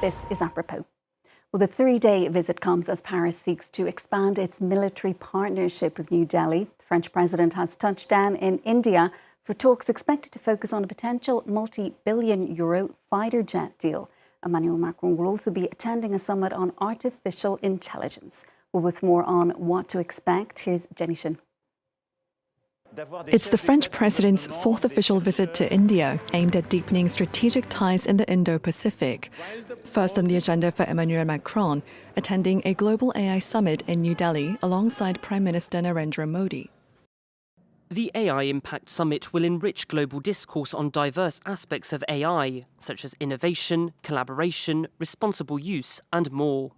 This is Apropos. Well, the three-day visit comes as Paris seeks to expand its military partnership with New Delhi. The French president has touched down in India for talks expected to focus on a potential multi-billion euro fighter jet deal. Emmanuel Macron will also be attending a summit on artificial intelligence. Well, with more on what to expect, here's Jenny Shin. It's the French president's fourth official visit to India, aimed at deepening strategic ties in the Indo-Pacific. First on the agenda for Emmanuel Macron, attending a global AI summit in New Delhi alongside Prime Minister Narendra Modi. The AI Impact Summit will enrich global discourse on diverse aspects of AI, such as innovation, collaboration, responsible use, and more.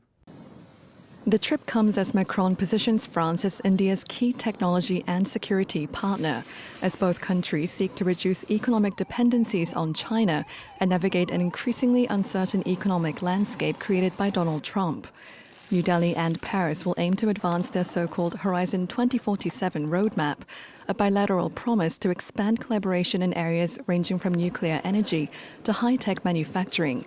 The trip comes as Macron positions France as India's key technology and security partner, as both countries seek to reduce economic dependencies on China and navigate an increasingly uncertain economic landscape created by Donald Trump. New Delhi and Paris will aim to advance their so-called Horizon 2047 roadmap, a bilateral promise to expand collaboration in areas ranging from nuclear energy to high-tech manufacturing.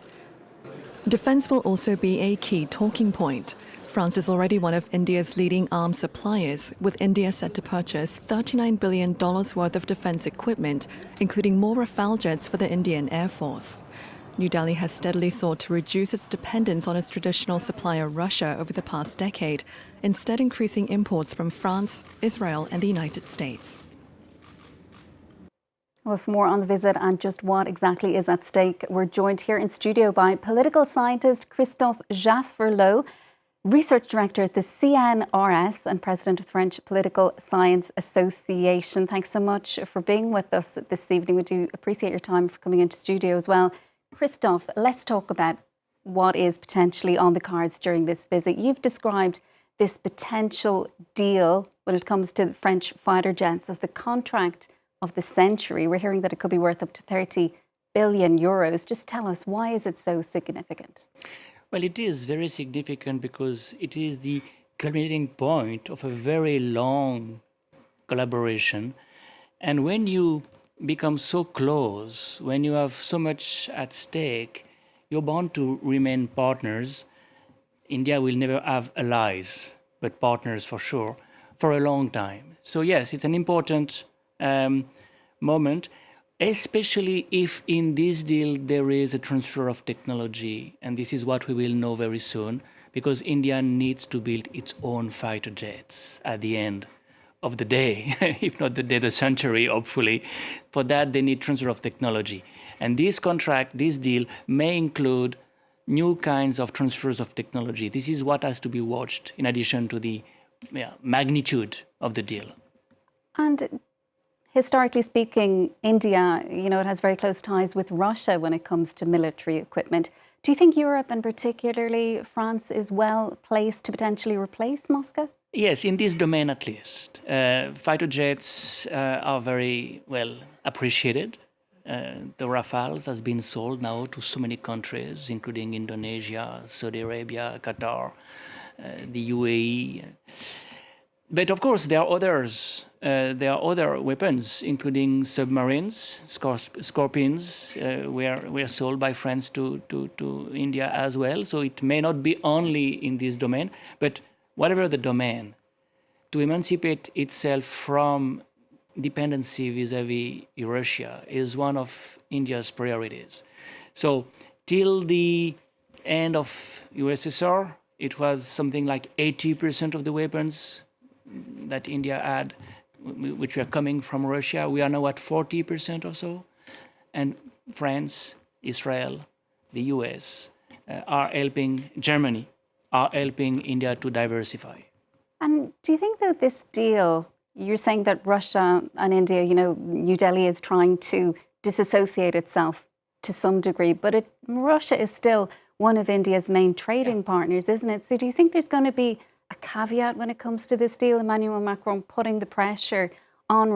Defense will also be a key talking point. France is already one of India's leading arms suppliers, with India set to purchase $39 billion worth of defense equipment, including more Rafale jets for the Indian Air Force. New Delhi has steadily sought to reduce its dependence on its traditional supplier Russia over the past decade, instead increasing imports from France, Israel and the United States. Well, for more on the visit and just what exactly is at stake, we're joined here in studio by political scientist Christophe Jaffrelot, Research Director at the CNRS and President of the French Political Science Association. Thanks so much for being with us this evening. We do appreciate your time for coming into studio as well. Christophe, let's talk about what is potentially on the cards during this visit. You've described this potential deal when it comes to the French fighter jets as the contract of the century. We're hearing that it could be worth up to 30 billion euros. Just tell us, why is it so significant? Well, it is very significant because it is the culminating point of a very long collaboration. And when you become so close, when you have so much at stake, you're bound to remain partners. India will never have allies, but partners for sure, for a long time. So yes, it's an important moment, especially if in this deal there is a transfer of technology, and this is what we will know very soon, because India needs to build its own fighter jets at the end of the day, if not the day, the century, hopefully. For that, they need transfer of technology. And this contract, this deal, may include new kinds of transfers of technology. This is what has to be watched, in addition to the magnitude of the deal. And historically speaking, India, it has very close ties with Russia when it comes to military equipment. Do you think Europe, and particularly France, is well placed to potentially replace Moscow? Yes, in this domain at least. Fighter jets are very well appreciated. The Rafales has been sold now to so many countries, including Indonesia, Saudi Arabia, Qatar, the UAE. But of course, there are others. There are other weapons, including submarines, Scorpions, were sold by France to India as well. So it may not be only in this domain, but whatever the domain, to emancipate itself from dependency vis-à-vis Russia is one of India's priorities. So till the end of USSR, it was something like 80% of the weapons that India had, which were coming from Russia. We are now at 40% or so. And France, Israel, the US are helping, Germany are helping India to diversify. And do you think that this deal, you're saying that Russia and India, New Delhi is trying to disassociate itself to some degree, but Russia is still one of India's main trading partners, isn't it? So do you think there's going to be a caveat when it comes to this deal, Emmanuel Macron putting the pressure on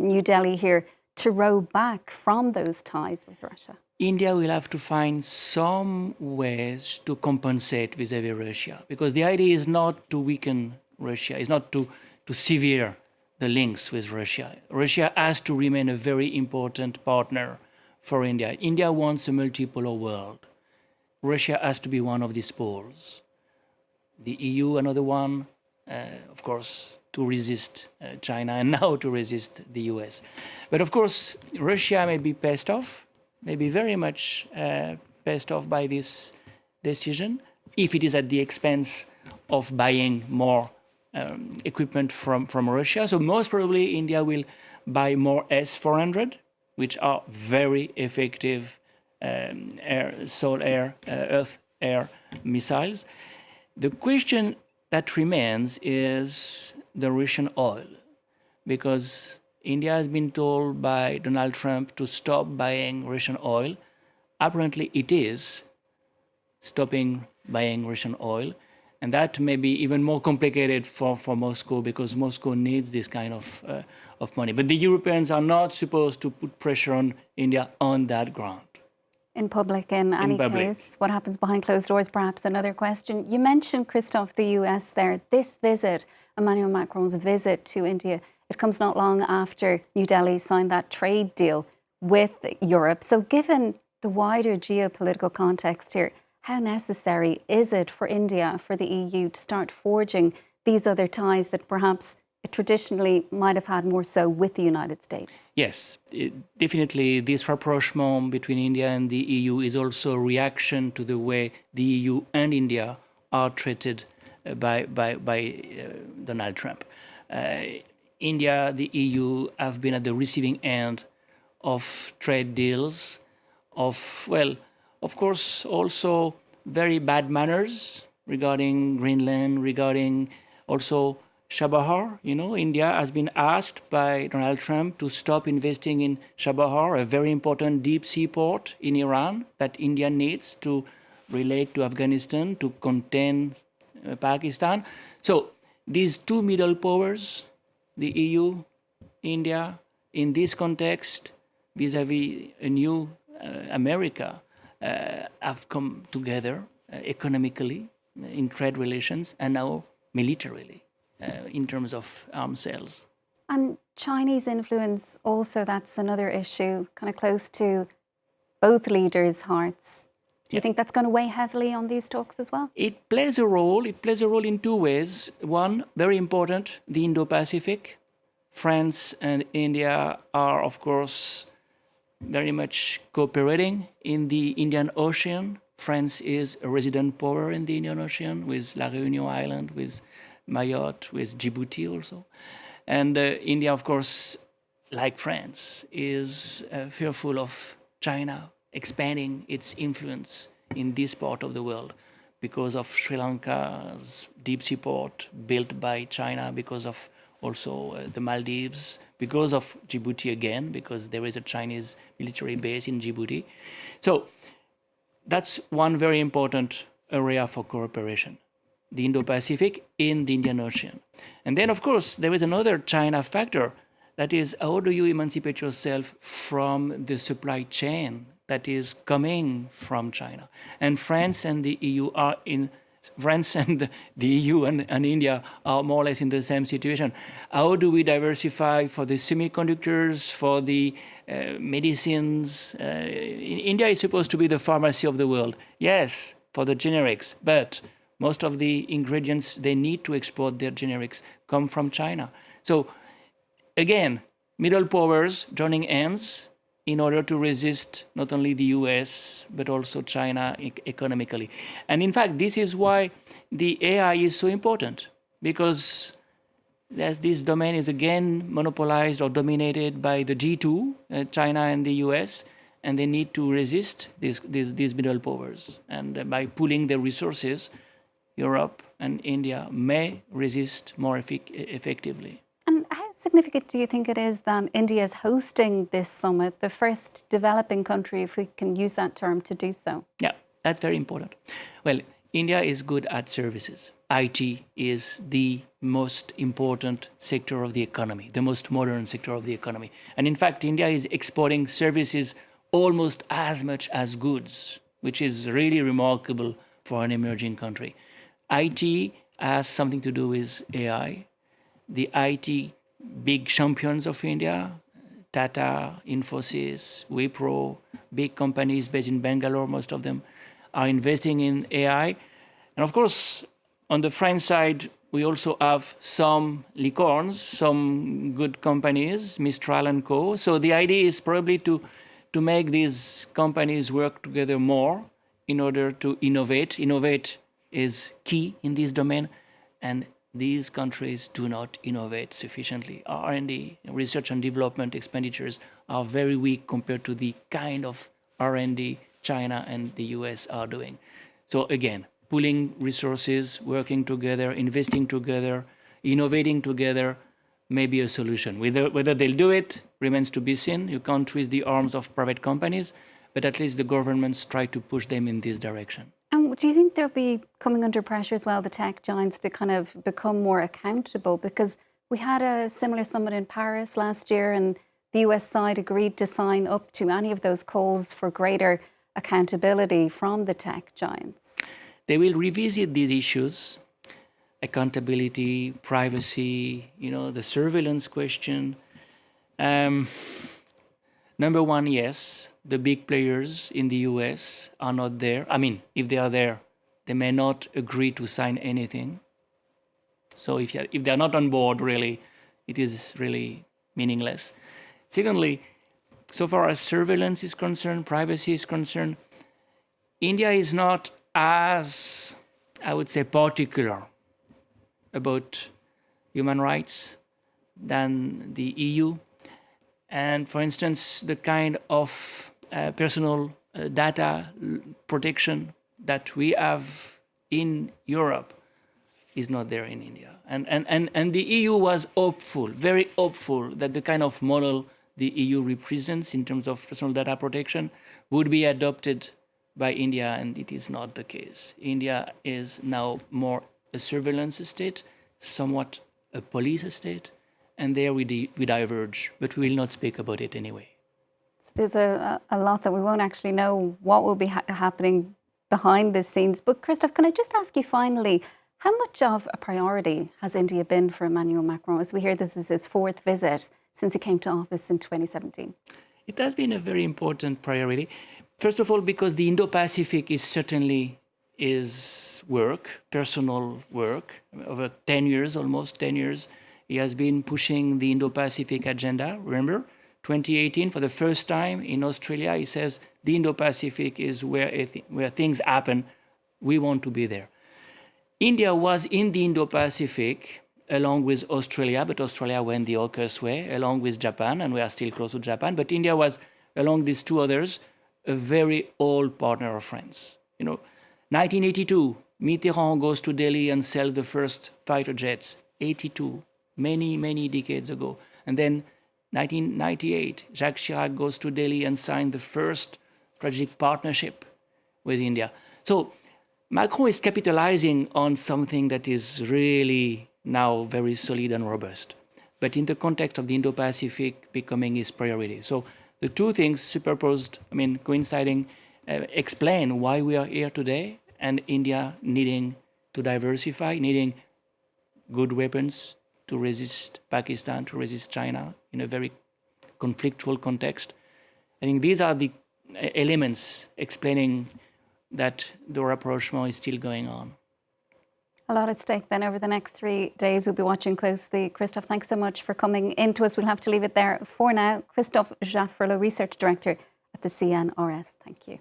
New Delhi here to row back from those ties with Russia? India will have to find some ways to compensate vis-à-vis Russia, because the idea is not to weaken Russia, is not to sever the links with Russia. Russia has to remain a very important partner for India. India wants a multipolar world. Russia has to be one of these poles. The EU, another one, of course, to resist China and now to resist the US. But of course, Russia may be pissed off, maybe very much pissed off by this decision, if it is at the expense of buying more equipment from Russia. So most probably India will buy more S-400, which are very effective earth-air missiles. The question that remains is the Russian oil, because India has been told by Donald Trump to stop buying Russian oil. Apparently it is stopping buying Russian oil, and that may be even more complicated for Moscow, because Moscow needs this kind of money. But the Europeans are not supposed to put pressure on India on that ground. In public, in any case, what happens behind closed doors, perhaps another question. You mentioned, Christophe, the US there. This visit, Emmanuel Macron's visit to India, it comes not long after New Delhi signed that trade deal with Europe. So given the wider geopolitical context here, how necessary is it for India, for the EU, to start forging these other ties that perhaps traditionally might have had more so with the United States? Yes, definitely this rapprochement between India and the EU is also a reaction to the way the EU and India are treated by Donald Trump. India, the EU have been at the receiving end of trade deals, of course, also very bad manners regarding Greenland, regarding also Chabahar. India has been asked by Donald Trump to stop investing in Chabahar, a very important deep sea port in Iran that India needs to relate to Afghanistan, to contain Pakistan. So these two middle powers, the EU, India, in this context, vis-à-vis a new America, have come together economically in trade relations and now militarily in terms of arms sales. And Chinese influence also, that's another issue, kind of close to both leaders' hearts. Do you think that's going to weigh heavily on these talks as well? It plays a role. It plays a role in two ways. One, very important, the Indo-Pacific. France and India are, of course, very much cooperating in the Indian Ocean. France is a resident power in the Indian Ocean with La Réunion Island, with Mayotte, with Djibouti also. And India, of course, like France, is fearful of China expanding its influence in this part of the world because of Sri Lanka's deep sea port built by China, because of also the Maldives, because of Djibouti again, because there is a Chinese military base in Djibouti. So that's one very important area for cooperation, the Indo-Pacific in the Indian Ocean. And then, of course, there is another China factor, that is, how do you emancipate yourself from the supply chain that is coming from China? And France and the EU are in France and the EU and India are more or less in the same situation. How do we diversify for the semiconductors, for the medicines? India is supposed to be the pharmacy of the world. Yes, for the generics, but most of the ingredients they need to export their generics come from China. So again, middle powers joining hands in order to resist not only the US, but also China economically. And in fact, this is why the AI is so important, because as this domain is again monopolized or dominated by the G2, China and the US, and they need to resist these middle powers. And by pooling their resources, Europe and India may resist more effectively. And how significant do you think it is that India is hosting this summit, the first developing country, if we can use that term, to do so? Yeah, that's very important. Well, India is good at services. IT is the most important sector of the economy, the most modern sector of the economy. And in fact, India is exporting services almost as much as goods, which is really remarkable for an emerging country. IT has something to do with AI. The IT big champions of India, Tata, Infosys, Wipro, big companies based in Bangalore, most of them, are investing in AI. And of course, on the French side, we also have some licorns, some good companies, Mistral and Co. So the idea is probably to make these companies work together more in order to innovate. Innovate is key in this domain, and these countries do not innovate sufficiently. R&D, research and development expenditures are very weak compared to the kind of R&D China and the US are doing. So again, pooling resources, working together, investing together, innovating together may be a solution. Whether they'll do it remains to be seen. You can't twist the arms of private companies, but at least the governments try to push them in this direction. And do you think they'll be coming under pressure as well, the tech giants, to kind of become more accountable? Because we had a similar summit in Paris last year, and the US side agreed to sign up to any of those calls for greater accountability from the tech giants. They will revisit these issues, accountability, privacy, the surveillance question. Number one, yes, the big players in the US are not there. I mean, if they are there, they may not agree to sign anything. So if they're not on board, really, it is really meaningless. Secondly, so far as surveillance is concerned, privacy is concerned, India is not as, I would say, particular about human rights than the EU. And for instance, the kind of personal data protection that we have in Europe is not there in India. And the EU was hopeful, very hopeful, that the kind of model the EU represents in terms of personal data protection would be adopted by India, and it is not the case. India is now more a surveillance state, somewhat a police state, and there we diverge, but we will not speak about it anyway. There's a lot that we won't actually know what will be happening behind the scenes. But Christophe, can I just ask you finally, how much of a priority has India been for Emmanuel Macron? As we hear, this is his fourth visit since he came to office in 2017. It has been a very important priority. First of all, because the Indo-Pacific is certainly his work, personal work. Over 10 years, almost 10 years, he has been pushing the Indo-Pacific agenda. Remember, 2018, for the first time in Australia, he says the Indo-Pacific is where things happen. We want to be there. India was in the Indo-Pacific along with Australia, but Australia went the Oculus way, along with Japan, and we are still close to Japan. But India was, along these two others, a very old partner of France. 1982, Mitterrand goes to Delhi and sells the first fighter jets. 82, many, many decades ago. And then 1998, Jacques Chirac goes to Delhi and signed the first strategic partnership with India. So Macron is capitalizing on something that is really now very solid and robust, but in the context of the Indo-Pacific becoming his priority. So the two things superposed, coinciding, explain why we are here today, and India needing to diversify, needing good weapons to resist Pakistan, to resist China in a very conflictual context. I think these are the elements explaining that the rapprochement is still going on. A lot at stake then over the next 3 days. We'll be watching closely. Christophe, thanks so much for coming into us. We'll have to leave it there for now. Christophe Jaffrelot, Research Director at the CNRS. Thank you.